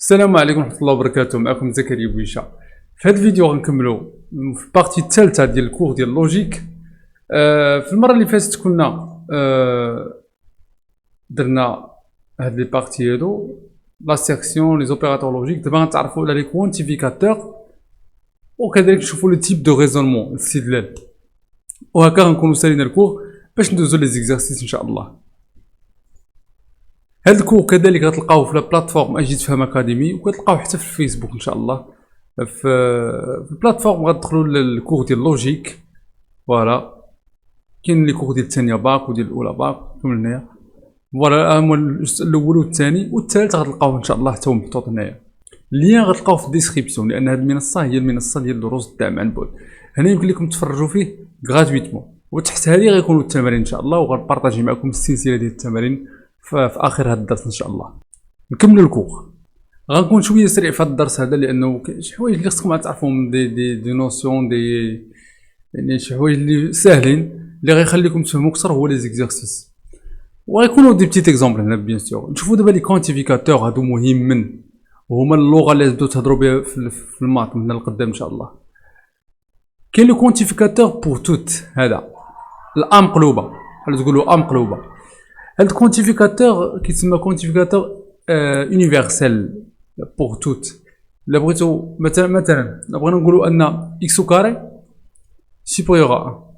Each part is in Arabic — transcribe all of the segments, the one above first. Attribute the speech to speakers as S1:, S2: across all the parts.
S1: السلام عليكم ورحمة الله وبركاته. معكم زكريا بويشا. في هذا الفيديو غنكملوا في البارتي الثالثة ديال الكور ديال اللوجيك. في المرة اللي فاتت كنا درنا هاد لي بارتي هادو لا سيكسيون لي زوبيراتور لوجيك. دابا غنتعرفوا على لي كوانتيفيكاتور وكذلك نشوفوا لو تيب دو ريزونمون الاستدلال، وهكا غنكونوا سالينا الكور باش ندوزو لي زيكزارسيس ان شاء الله. هاد الكور كذلك غتلقاوه في البلاتفورم اجي تفهم اكاديمي، وكتلقاوه حتى في الفيسبوك ان شاء الله. في البلاتفورم غتدخلوا للكور ديال لوجيك، فوالا كاين لي كور ديال الثانيه باك وديال الاولى باك كما هنايا. فوالا هما الجزء الاول والثاني والثالث غتلقاوه ان شاء الله حتى هو محطوط هنايا. اللين غتلقاوه في الديسكريبسيون، لان هذه المنصه هي المنصه ديال دروس الدعم عن بعد. هنا يمكن لكم تفرجوا فيه غراتويتمون، وتحت هذه غيكونوا التمارين ان شاء الله، وغنبارطاجي معكم السلسله ديال التمارين في اخر هذا الدرس ان شاء الله. نكملوا الكور. غنكون شويه سريع في هذا الدرس هذا، لانه كاين شي حوايج اللي خصكم تعرفوهم دي نوسيون يعني شي حوايج اللي ساهلين اللي غيخليكم تفهموا اكثر هو لي زيكزارسيس، وغيكونوا دي بتيت اكزومبل هنا بيان سور. نشوفوا دابا لي كوانتيفيكاتور هادو مهمين، وهما اللغه اللي تبداو تهضروا بها في المات من هنا لقدام ان شاء الله. كاين لو كوانتيفيكاتور بور توت، هذا الأ مقلوبه بحال تقولوا أ مقلوبه. هاد الكوانتيفيكاتور كيتسمى كوانتيفيكاتور يونيفرسال بور توت. الا بغيتو مثلا بغينا نقولوا ان اكس او كاري سوبيريور ا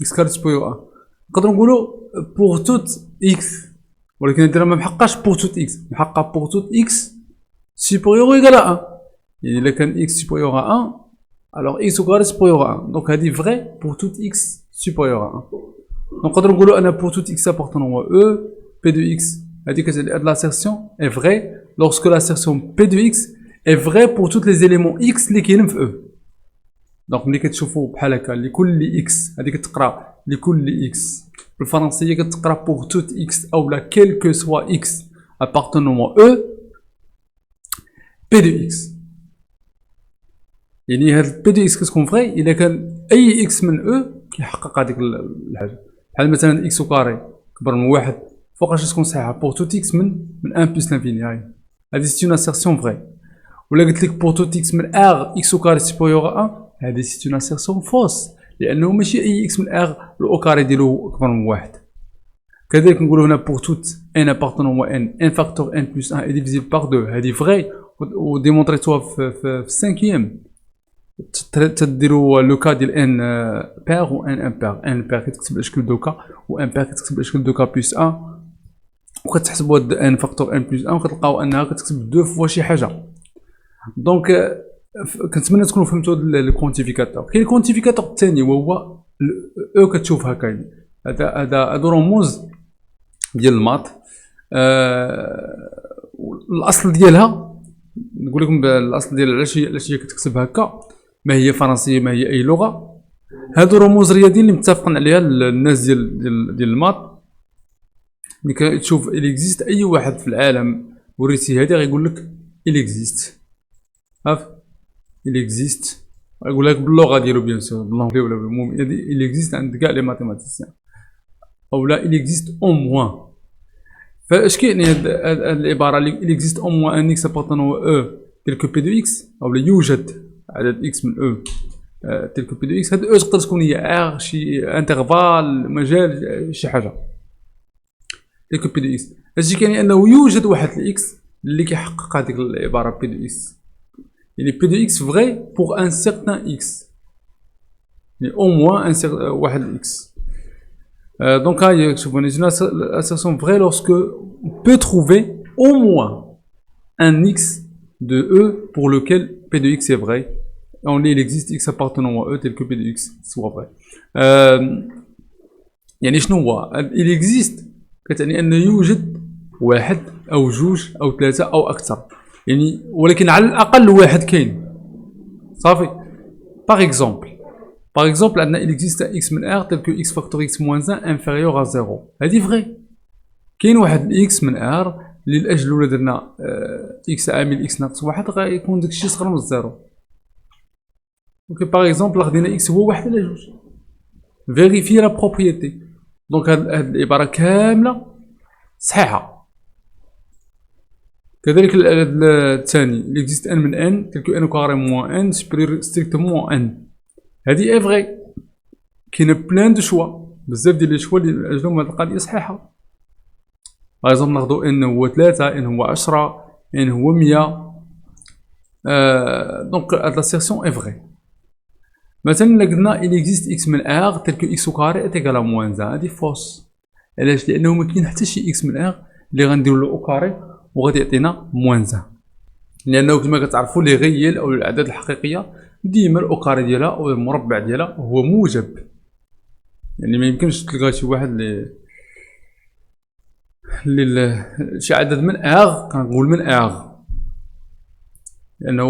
S1: اكس كاري سوبيريور ا، نقدروا نقولوا بور توت اكس، ولكن هادي ما محقاش بور توت اكس، محقا بور توت اكس سوبيريور ايكال ا. يعني الا كان اكس سوبيريور ا alors x au carré supérieur à 1. Donc elle dit vrai pour tout x supérieur à 1. Donc quand on dit pour tout x appartenant à e, p de x, elle dit que l'assertion est vraie lorsque l'assertion p de x est vraie pour tous les éléments x اللي كاينين في e. Donc ملي كتشوفوا بحال هكا لكل x، هذيك تقرا لكل x بالفرنسيه كتقرا pour tout x او لا quel que soit x appartenant à e p de x. يعني هاد بي دي اكس كتكون فري الا كان اي اكس من او كيحقق هذيك الحاجه. بحال مثلا اكس او كاري كبر من واحد، فوقاش تكون صحيحه بور توت اكس من 1 بلس لانفيني. هادي سي اون اسيرسيون فري. ولا قلت لك بور توت اكس من ار اكس او كاري سوبيريور ا، هادي سي اون اسيرسيون فوس، لانه ماشي اي اكس من ار الاو كاري ديالو كبر من واحد. كذلك نقولوا هنا بور توت ان ابارتونون و ان فاكتور ان بلس 1 اي ديفيزيبل بار 2، هادي فري وديمونطريتوها في السانكيام. تديروا لو كا ديال ان بير و ان امبير. ان بير كتكتب الاشكال دوكا، و ان بير كتكتب الاشكال دوكا بلس 1، وكتحسبوا هاد ان فاكتور ان بلس 1 وكتلقاو انها كتكتب دو فوا شي حاجه. دونك كنتمنى تكونوا فهمتوا الكوانتيفيكاتور. كاين الكوانتيفيكاتور الثاني وهو او كتشوف هكا، هادو رموز ديال المات. الاصل ديالها نقول لكم الاصل ديال علاش هي كتكتب هكا، ما هي فرنسيه ما هي اي لغه. هادو رموز رياضيين اللي متفقين عليها الناس ديال المات. ملي كتشوف اكزيست اي واحد في العالم وريتي هادي غيقول لك اكزيست، عارف اكزيست غيقول لك باللغه ديالو بيان سور بالانجلي ولا بالمهم هادي اكزيست عند كاع لي ماتيماتيسيان، او لا اكزيست او موان. فاش كاين هاد العباره اللي اكزيست او موان ان اكس ابارتونون او تلك بي دو اكس، او لا يوجد عدد اكس من او تلك بي دو اكس. هاد او تقدر تكون هي ار شي انترفال مجال شي حاجه تلك بي دو اكس. هادشي كاين انه يوجد واحد الاكس اللي كيحقق هذيك العباره بي دو اكس، يعني بي دو اكس فري بور ان سيغتان اكس، يعني او موان ان واحد الاكس. Donc là, c'est une assertion vraie lorsque on peut trouver au moins un x de E pour lequel P de x est vrai. Il existe x appartenant à E tel que P de x soit vrai. يعني شنو هو؟ il existe كتعني أن يوجد واحد أو جوج أو ثلاثة أو أكثر، يعني ولكن على الأقل واحد كاين صافي. Par exemple, il existe un x من r tel que x factor x moins 1 inférieur à 0. هادي فري. كاين واحد x من r اللي لأجل ولا درنا x عامل x ناقص واحد غيكون داكشي صغر من الزيرو. اوكي باغ اكزومبل خدينا x هو واحد ولا جوج، فيريفي لا بروبريتي. دونك هاد العبارة كاملة صحيحة. كذلك الثاني il existe n من n tel que n au carré moins n supérieur strictement à n. هذه اي فغي. كاين بلان دو شوا، بزاف ديال لي شوا اللي اجلهم هاد القضيه صحيحه. باغ ناخدو ان هو 3 ان هو 10 ان هو 100. دونك هاد لاسيرسيون اي فغي. مثلا الا قلنا il existe x من r tel que x au carré est égal à moins 1، هادي فوس. علاش؟ لانه ما كاين حتى شي x من r اللي غنديرو له au carré وغادي يعطينا moins 1، لانه كما كتعرفوا لي غيال او الاعداد الحقيقيه ديما الاو كاري ديالها او المربع ديالها هو موجب. يعني ما يمكنش تلقى شي واحد اللي شي عدد من اغ، كنقول من اغ لانه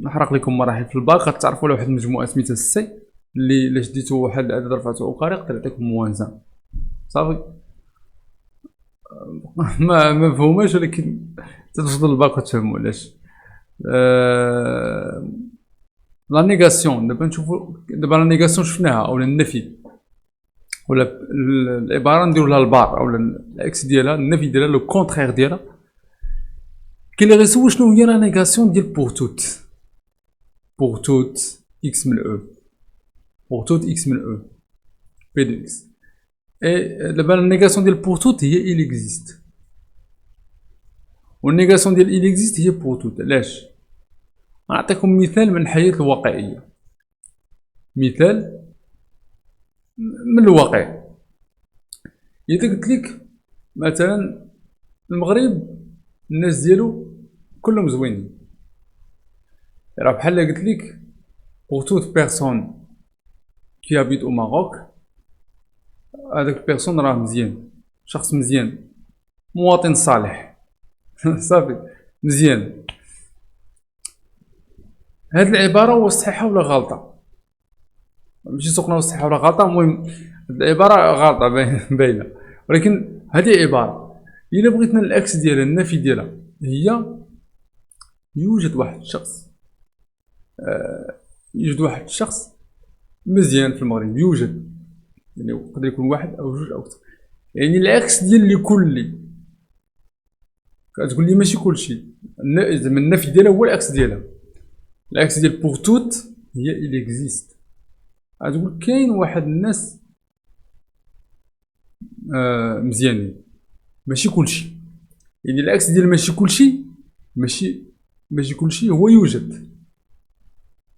S1: نحرق لكم مراحل في الباك غتعرفوا على واحد المجموعه سميتها السي اللي الا شديتو واحد العدد رفعتو او كاري يقدر يعطيكم موان 1 صافي. ما مفهوماش ولكن توصلوا للباك وتفهموا علاش. لا نيغاسيون دابا نشوفو، دابا لا نيغاسيون شفناها اولا النفي ولا العباره نديرو لها البار اولا الاكس ديالها النفي ديالها لو كونترير ديالها. كاين اللي غيسول شنو هي لا نيغاسيون ديال بور توت اكس من او، بور توت اكس من او بي دو اكس. اي دابا لا نيغاسيون ديال بور توت هي il existe، والنيغاسيون ديال il existe هي بور توت. علاش؟ نعطيكم مثال من الحياة الواقعية، مثال من الواقع. إذا قلت لك مثلا المغرب الناس ديالو كلهم زوينين، راه بحال قلت لك pour toute personne qui habite au Maroc هذاك بيرسون راه مزيان، شخص مزيان، مواطن صالح صافي مزيان. هاد العبارة واش صحيحة ولا غلطة؟ ماشي سوقنا واش صحيحة ولا غلطة، المهم العبارة غلطة باينة، ولكن هادي عبارة إلا بغيتنا العكس ديالها النفي ديالها هي يوجد واحد الشخص، يوجد واحد الشخص مزيان في المغرب، يوجد يعني يقدر يكون واحد أو جوج أو أكثر. يعني العكس ديال لكل كتقول لي ماشي كلشي، زعما النفي ديالها هو العكس ديالها. العكس ديال بور توت هي il existe، غتقول كاين واحد الناس مزيانين ماشي كلشي. يعني العكس ديال ماشي كلشي، ماشي كلشي هو يوجد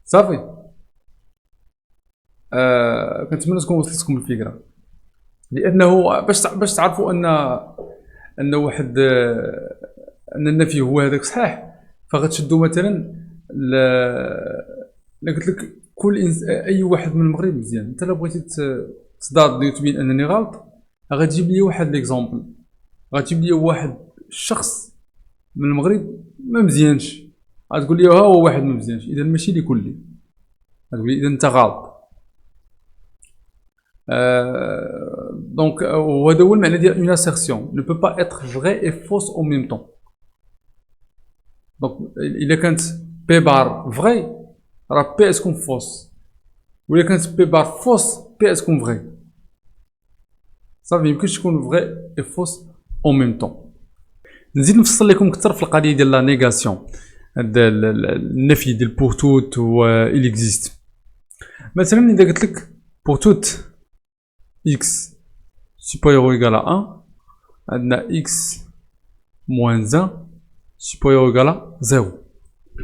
S1: صافي. كنتمنى تكون وصلتكم الفكره، لانه باش تعرفوا ان واحد ان النفي هو هذاك صحيح، فغتشدوا مثلا لا قلت لك اي واحد من المغرب مزيان، انت لا بغيتي تضاد لي تبين انني غلط غتجيب لي واحد ليكزامبل، غتجيب لي واحد الشخص من المغرب ما مزيانش، غتقول لي ها هو واحد ما مزيانش، اذا ماشي لكل، غتقول لي اذا انت غلط. دونك وهذا هو المعنى ديال اون assertion ne peut pas être vraie et fausse en même temps. دونك الا كانت بي بار فغي راه بي اسكون فوس، ولا كانت بي بار فوس بي اسكون فغي صافي. ميمكنش تكون فغي اي فوس اون ميم طون. نزيد نفصل لكم اكثر في القضيه ديال لا نيغاسيون، هاد النفي ديال بور توت و il existe. مثلا اذا قلت لك بور توت x supérieur ou égal à 1 عندنا x moins 1 supérieur ou égal à 0،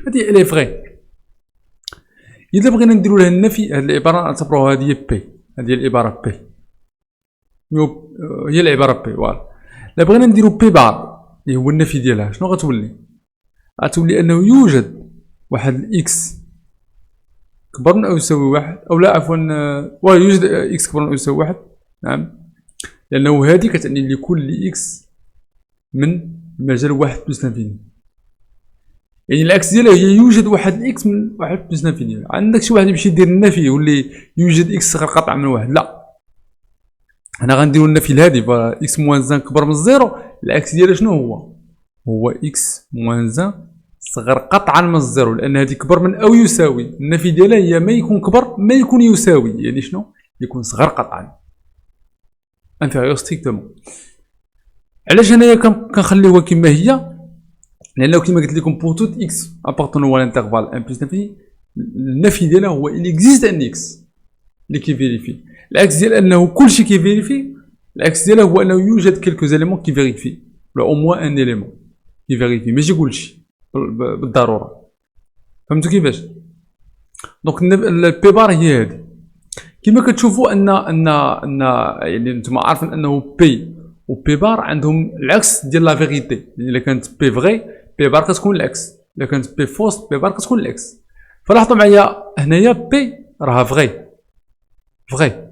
S1: هادي الي فغي. إذا بغينا نديرو لها النفي، هاد العبارة نعتبروها هادي بي، هادي العبارة بي هي العبارة بي فوالا. إلا بغينا نديرو بي بار اللي هو النفي ديالها شنو غتولي؟ غتولي أنه يوجد واحد الإكس كبر من أو يساوي واحد، أو لا عفوا يوجد إكس كبر من أو يساوي واحد، نعم، لأنه هادي كتعني لكل إكس من مجال واحد بلس لانفيني. يعني العكس ديالها هي يوجد واحد الاكس من واحد بلس لانفيني. عندك شي واحد يمشي يدير النفي يولي يوجد اكس صغر قطع من واحد، لا، حنا غنديرو النفي لهادي اكس موان زان كبر من الزيرو، العكس ديالها شنو هو اكس موان زان صغر قطعا من الزيرو، لان هادي كبر من او يساوي، النفي ديالها هي ما يكون كبر ما يكون يساوي، يعني شنو يكون صغر قطعا انفيريور ستريكتومون. علاش هنايا كنخليوها كما هي؟ لانه كما قلت لكم بور توت اكس ابارتونون à l'intervalle ان بلس انفيني، النفي ديالها هو il existe ان اكس اللي كيفيريفي. العكس ديال انه كلشي كيفيريفي، العكس ديالها هو انه يوجد كيلكو زيليمون كيفيريفي، ولا او موان ان اليمون كيفيريفي، ماشي كلشي بالضروره. فهمتوا كيفاش؟ دونك البي بار هي هذه. كما كتشوفوا ان يعني نتوما عارفين انه بي و بي بار عندهم العكس ديال لا فيغيتي. يعني الا كانت بي فغي بي بار كتكون العكس، الا كانت بي فوست بي بار كتكون العكس. فلاحظوا معايا هنايا بي راها فغي فغي،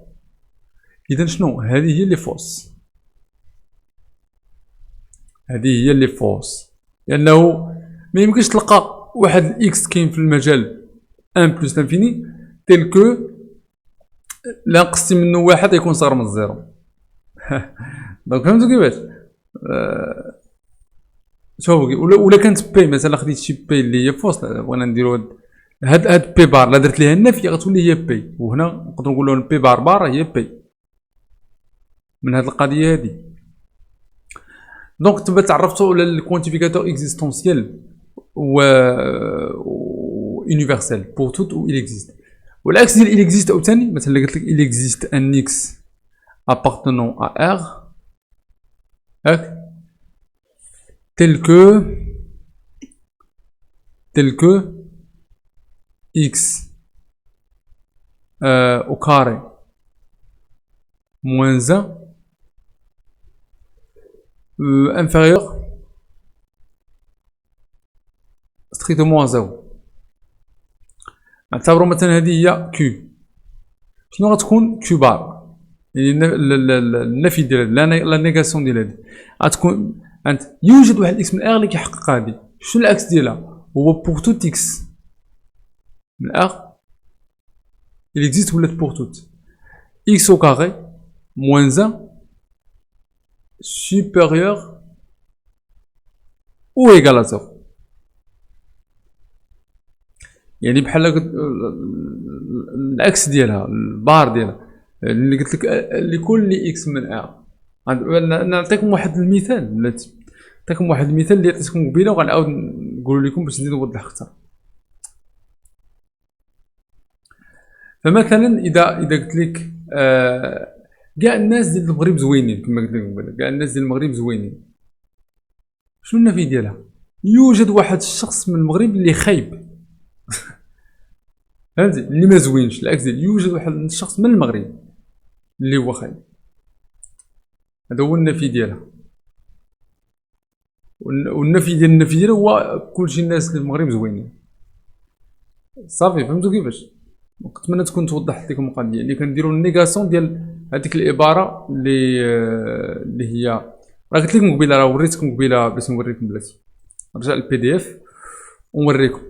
S1: اذا شنو هذه هي اللي فوس، هذه هي اللي فوس، لانه ما يمكنش تلقى واحد الاكس كاين في المجال ان بلس انفيني تيل كو لا نقصتي منه واحد يكون صغر من الزيرو. دونك فهمتوا كيفاش؟ شوفوا ولا كانت بي مثلا خديت شي بي اللي هي فوس، بغينا نديرو هاد بي بار لا درت ليها النفي غتولي هي بي، وهنا نقدروا نقولوا بي بار بار هي بي من هاد القضيه هادي. دونك تبا تعرفتوا على الكوانتيفيكاتور اكزيستونسيال و يونيفرسال بور توت و il existe. والعكس ديال il existe عاوتاني، مثلا قلت لك il existe un x appartenant à R tel que x au carré moins 1 inférieur strictement à 0. نعتبروا مثلا هذه هي كيو، شنو غتكون كيو بار؟ يعني النفي ديال لا نيغاسيون ديال هذه غتكون انت يوجد واحد اكس من ار اللي كيحقق هذه. شنو العكس ديالها؟ هو بور توت اكس من ار il existe ولات بور توت x au carré moins 1 supérieur ou égal à 0. يعني بحال العكس ديالها البار ديالها اللي قلت لك لكل اكس من ا. نعطيكم واحد المثال بلاتي، نعطيكم واحد المثال اللي عطيتكم قبيله وغنعاود نقول لكم باش نزيد نوضح اكثر. فمثلا اذا قلت لك كاع الناس ديال المغرب زوينين، كما قلت لكم قبيله كاع الناس ديال المغرب زوينين، شنو النفي ديالها؟ يوجد واحد الشخص من المغرب اللي خايب. فهمتي؟ اللي ما زوينش، العكس ديال يوجد واحد الشخص من المغرب اللي هو خايب. هذا هو النفي ديالها. والنفي ديالها هو كلشي الناس اللي في المغرب زوينين. صافي فهمتوا كيفاش؟ نتمنى تكون توضحت لكم القضيه اللي كنديروا النيغاسيون ديال هذيك العباره اللي هي راه قلت لكم قبيله، راه وريتكم قبيله باش نوريكم بلاتي. نرجع للبي دي اف ونوريكم.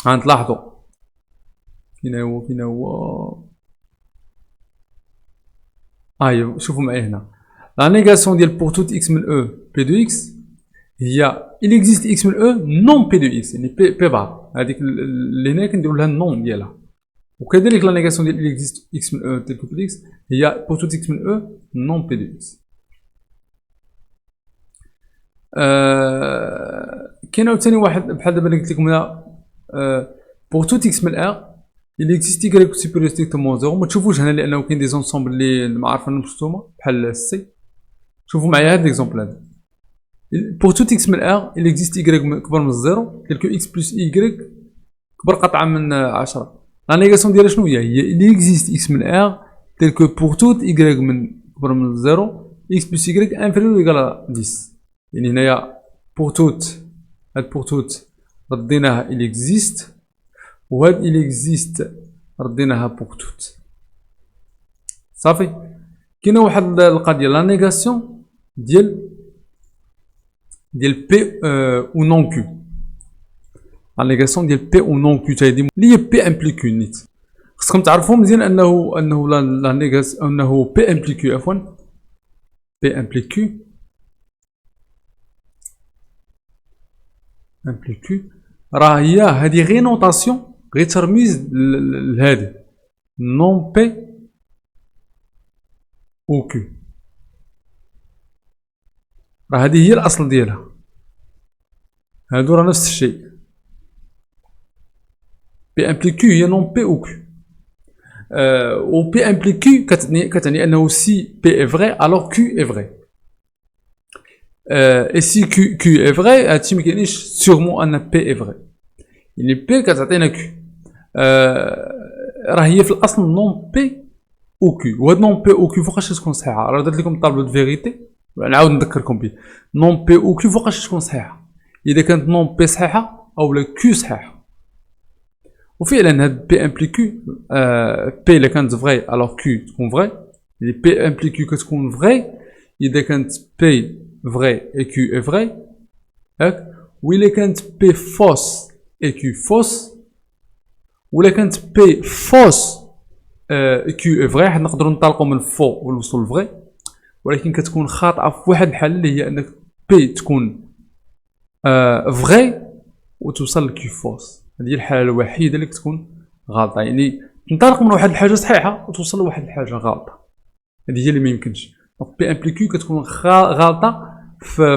S1: غنتلاحظوا فين هو ايوا شوفوا معايا هنا لا نيغاسيون ديال بور توت اكس من او بي دو اكس هي il existe x من او نون بي دو اكس، يعني بي بار هذيك اللي هنا كنديروا لها النون ديالها. وكذلك لا نيغاسيون ديال il existe x من او تيل كو بي دو اكس هي بور توت اكس من او نون بي دو اكس. كاين عاوتاني واحد بحال دابا اللي قلت لكم هنا بور توت اكس من ار il existe y supérieur strictement 0. ما تشوفوش هنا لانه كاين دي زونسومبل اللي ما عارفينهمش نتوما بحال سي. شوفوا معايا هاد ليكزومبل هذا pour tout x من r il existe y كبر من الزيرو tel que x plus y كبر قطعة من 10. لا نيغاسيون ديالها شنو هي il existe x من r tel que pour tout y من كبر من الزيرو x plus y inférieur ou égal à 10. يعني هنايا pour tout هاد pour tout رديناها il existe، وهاد il existe رديناها pour tout. صافي. كاينه واحد القضيه لا نيغاسيون ديال بي او نون كيو. لا نيغاسيون ديال بي او نون كيو تاهي اللي هي بي امبليكو نيت. خصكم تعرفوا مزيان انه لا نيغاسيون انه بي امبليكو عفوا بي امبليكو راه هي هذه غير نوطاسيون غير ترميز لهذه نون بي او كيو، راه هذه هي الاصل ديالها. هادو راه نفس الشيء. بي امبليك كيو هي نون بي او كيو. و بي امبليك كيو كتعني انه سي بي اي فغي الوغ كيو اي فغي. اي سي كيو اي فغي هادشي مكاينينش سيغمون ان بي اي فغي. يعني بي كتعطينا كيو. راه هي في الاصل نون بي او كيو، وهاد نون بي او كيو فوقاش تكون صحيحه؟ راه درت لكم الطابلو دو فيغيتي نعاود نذكركم به. نون بي او كيو فوقاش تكون صحيحه؟ اذا كانت نون بي صحيحه او لا كيو صحيحه. وفعلا هاد بي امبليك كيو بي الا كانت فغي الوغ كيو تكون فغي. يعني بي امبليك كيو كتكون فغي اذا كانت بي فغي اي كيو اي فغي، ياك؟ وإلا كانت بي فوس اي كيو فوس، ولا كانت بي فوس كيو اي فغي، حيت نقدروا ننطلقوا من فو ونوصلوا لفغي، ولكن كتكون خاطئه في واحد الحاله اللي هي انك بي تكون فغي وتوصل لكيو فوس. هذه هي الحاله الوحيده اللي كتكون غلطه، يعني تنطلق من واحد الحاجه صحيحه وتوصل لواحد الحاجه غلطه. هذه هي اللي ما يمكنش. دونك بي امبليكيو كتكون غلطه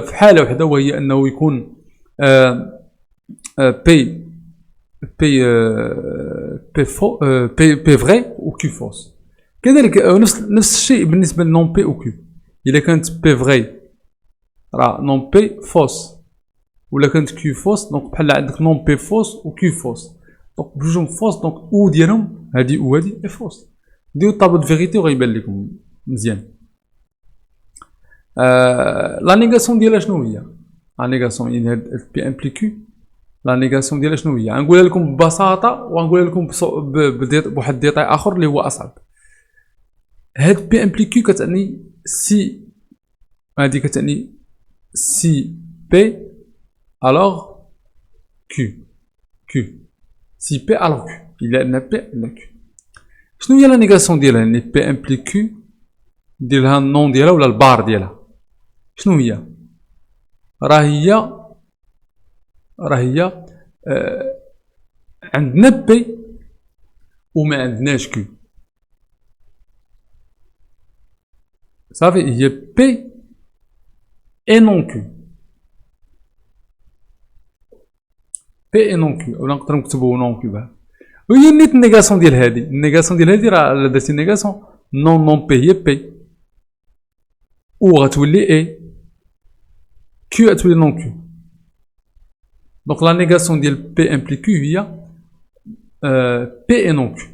S1: في حاله وحده، وهي انه يكون بي بي فو بي فغي و كيو فوس. كذلك نفس الشيء بالنسبه لنون بي و كيو. اذا كانت بي فغي راه نون بي فوس، ولا كانت كيو فوس دونك بحال عندك نون بي فوس و كيو فوس. دونك بجوجهم فوس، دونك او ديالهم هادي او هادي اي فوس. ديرو الطابلو دو فيغيتي وغيبان لكم مزيان. لا نيغاسيون ديالها شنو هي؟ لا نيغاسيون يعني هاد بي امبليكيو لا نيغاسيون ديالها شنو هي؟ غنقولها لكم ببساطه وغنقولها لكم بواحد الديتاي اخر اللي هو اصعب. هاد بي امبليكيو كتعني سي، هادي كتعني سي بي الوغ كيو. كيو سي بي الوغ كيو، الا عندنا بي عندنا كيو. شنو هي لا نيغاسيون ديالها؟ يعني بي امبليك كيو ندير لها النون ديالها ولا البار ديالها. شنو هي؟ راه هي عندنا بي وما عندناش كيو. صافي، هي بي اي نون كيو. بي اي نون كيو، ولا نقدروا نكتبوا نون كيو بها. وهي نيت النيغاسيون ديال هادي، النيغاسيون ديال هادي راه درتي النيغاسيون نون بي هي بي، او غتولي اي، كيو غتولي نون كيو. دونك لا نيغاسيون ديال بي امبليك كيو هي بي اي نون كيو.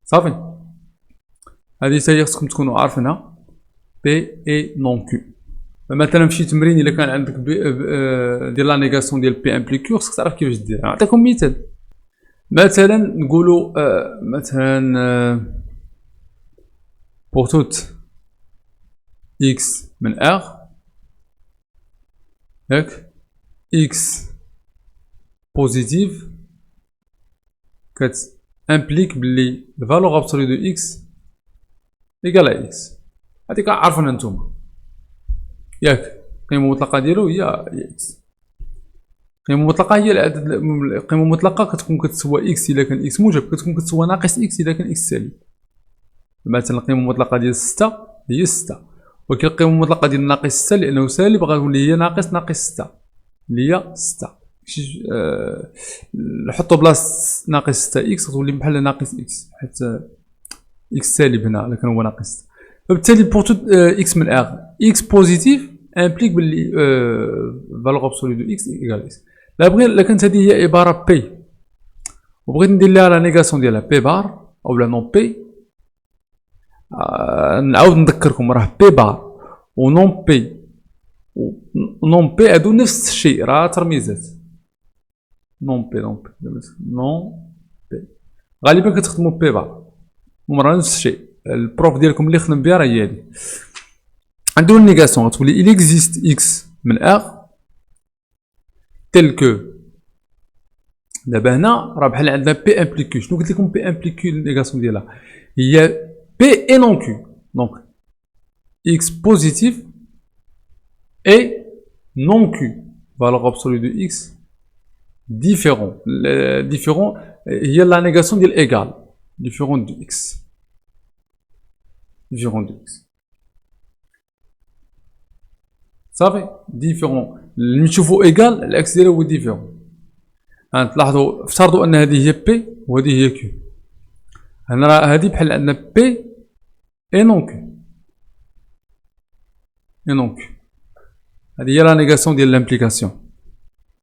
S1: صافي، هادي حتى هي خصكم تكونوا عارفينها، بي اي نون كيو. مثلا في شي تمرين الا كان عندك دير لا نيغاسيون ديال بي امبليك كيو، خصك تعرف كيفاش ديرها. نعطيكم مثال. مثلا نقولوا مثلا pour toute x من r، ياك x بوزيتيف امبليك بلي الفالور ابسولي دو x ايكال اكس. هادي كعرفونا نتوما، ياك القيمه المطلقه ديالو هي اكس. القيمه المطلقه هي العدد، القيمه المطلقه كتكون كتسوى اكس الا كان اكس موجب، كتكون كتسوى ناقص اكس الا كان اكس سالب. مثلا القيمه المطلقه ديال 6 هي 6، ولكن القيمه المطلقه ديال ناقص 6 لانه سالب غتولي هي ناقص 6 اللي هي 6. نحطو بلاصه ناقص 6 اكس غتولي بحال ناقص اكس، حيت اكس سالب هنا لكن هو ناقص 6. فبالتالي بور توت اكس من ار، اكس بوزيتيف امبليك باللي فالور ابسولي دو اكس ايكال اكس. لا كانت هذه هي عباره بي وبغيت ندير لها لا نيغاسيون ديالها بي بار او لا نون بي، نعاود نذكركم راه بي بار و نون بي نون بي هادو نفس الشيء، راه ترميزات. نون بي غالبا كتخدموا بي بار، هما نفس الشيء. البروف ديالكم اللي خدم بها راه هي هادي. عندو النيغاسيون غتولي il existe x من r tel que، دابا هنا راه بحال عندنا بي امبليك كيو. شنو قلت لكم بي امبليك كيو النيغاسيون ديالها؟ هي بي اي نون كيو. دونك x بوزيتيف اي نون كيو، فالور ابسولي دو x ديفيرون. ديفيرون هي لا نيغاسيون ديال ايكال، ديفيرون دو x، ديفيرون دو x. صافي، ديفيرون اللي نشوفو ايكال العكس ديالها هو ديفيرون. تلاحظوا افترضوا ان هذه هي بي وهذه هي كيو. هنا راه هذه بحال عندنا بي اي نون كيو، اي نون كيو. هذه هي لا نيغاسيون ديال لامبليكاسيون.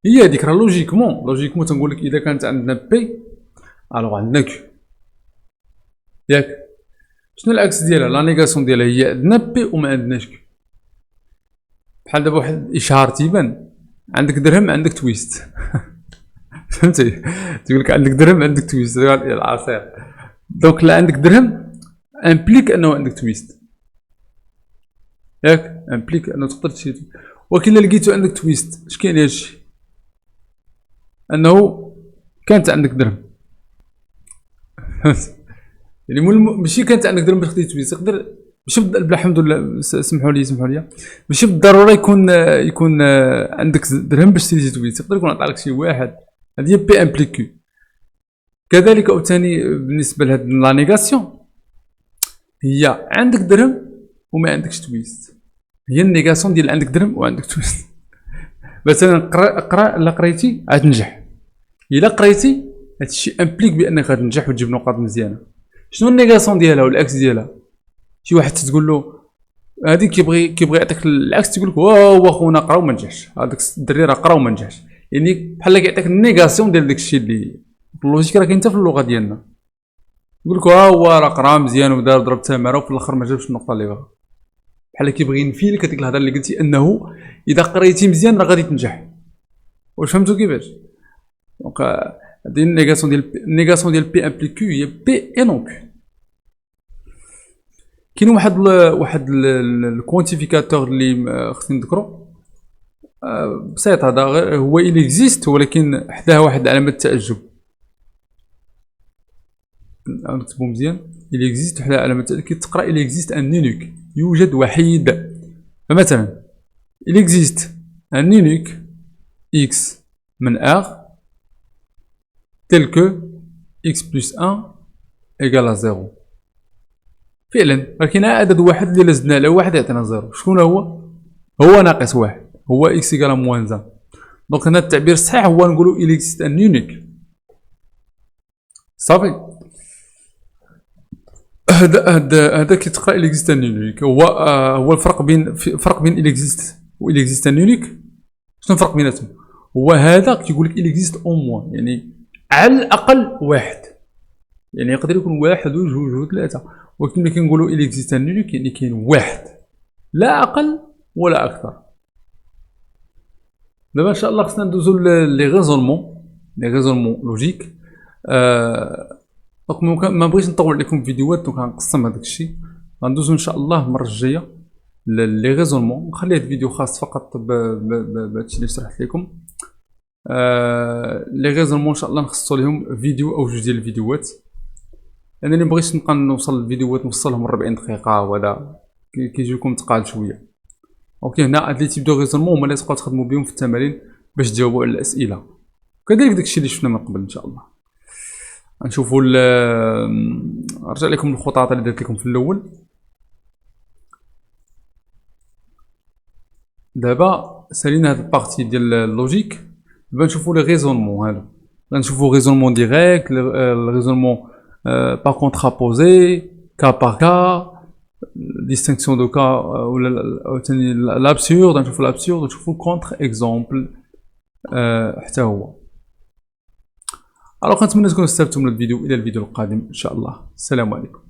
S1: هي هذيك راه لوجيكمون تنقول لك اذا كانت عندنا بي الوغ عندنا كيو، ياك؟ شنو العكس ديالها؟ لا نيغاسيون ديالها هي عندنا بي وما عندناش كيو. بحال دابا واحد الاشهار تيبان، عندك درهم عندك تويست. فهمتي؟ تقول لك عندك درهم عندك تويست العصير. دونك لا عندك درهم امبليك انه عندك تويست، ياك؟ امبليك انه تقدر تشري. ولكن الا لقيتو عندك تويست اش كاين هادشي؟ انه كانت عندك درهم. يعني ماشي كانت عندك درهم باش خديت تويست، تقدر ماشي الحمد لله، سمحوا لي ماشي بالضروره يكون عندك درهم باش تشري تويست، يقدر يكون عطاك شي واحد. هذه هي بي امبليك كيو. كذلك عاوتاني بالنسبه لهاد لا نيغاسيون، هي عندك درهم وما عندكش تويست. هي النيغاسيون ديال عندك درهم وعندك تويست. مثلا قرا الا قريتي غتنجح، الا قريتي هادشي امبليك بانك غتنجح وتجيب نقاط مزيانه. شنو النيغاسيون ديالها والعكس ديالها؟ شي واحد تقول له هذيك كيبغي يعطيك العكس، تقول لك واو خونا قرا وما نجحش، هذاك الدري راه قرا وما نجحش. يعني بحال كيعطيك النيغاسيون ديال داكشي اللي اللوجيك راه كاين حتى في اللغه ديالنا. يقول لك ها هو راه قرا مزيان ودار ضرب تماره وفي الاخر ما جابش النقطه اللي بغا. بحال كيبغي ينفي لك هذيك الهضره اللي قلتي انه اذا قريتي مزيان راه غادي تنجح. واش فهمتوا كيفاش؟ دونك هذه النيغاسيون ديال بي امبليك كيو هي بي اي نون كيو. كاين واحد الكوانتيفيكاتور اللي خصني نذكرو بسيط، هذا غير هو il existe ولكن حداه واحد علامة التعجب. نكتبو مزيان il existe حداه علامة التعجب. كي تقرا il existe un unique، يوجد وحيد. فمثلا il existe un unique x من r tel que x plus 1 égale à 0. فعلا راه كاين عدد واحد اللي لزدنا على واحد يعطينا زيرو. شكون هو ناقص واحد، هو اكس ايكال موان زان. دونك هنا التعبير الصحيح هو نقولو il existe un unique. صافي. هذا كي تقرا il existe un unique هو الفرق بين il existe و il existe un unique. شنو الفرق بيناتهم؟ هو هذا كيقول لك il existe au moins، يعني على الاقل واحد، يعني يقدر يكون واحد وجوج وثلاثه. ولكن ملي كنقولوا il existe un unique يعني كاين واحد، لا اقل ولا اكثر. دابا ان شاء الله خصنا ندوزو لي ريزونمون لوجيك. دونك ما بغيتش نطول عليكم فيديوهات، دونك غنقسم هذاك الشيء. غندوزو ان شاء الله المره الجايه لي ريزونمون، نخلي هذا الفيديو خاص فقط بهادشي اللي شرحت لكم. لي ريزونمون ان شاء الله نخصصوا لهم فيديو او جوج ديال الفيديوهات، لانني مبغيتش نبقى نوصل الفيديوهات نوصلهم 40 دقيقه وهذا كيجيكم ثقال شويه. اوكي، هنا هاد لي تيب دو ريزونمون هما اللي تبقاو تخدموا بهم في التمارين باش تجاوبوا على الاسئله، وكذلك داكشي اللي شفنا من قبل. ان شاء الله غنشوفوا نرجع لكم الخطوات اللي درت لكم في الاول. دابا سالينا هاد البارتي ديال اللوجيك، دابا نشوفوا لي ريزونمون. هادو غنشوفوا ريزونمون ديريكت، ريزونمون par contraposé, cas par cas, distinction de cas ou l'absurde. نشوفوا l'absurde ونشوفوا contre exemple حتى هو. alors كنتمنى تكونوا استفدتوا من الفيديو. الى الفيديو القادم ان شاء الله. السلام عليكم.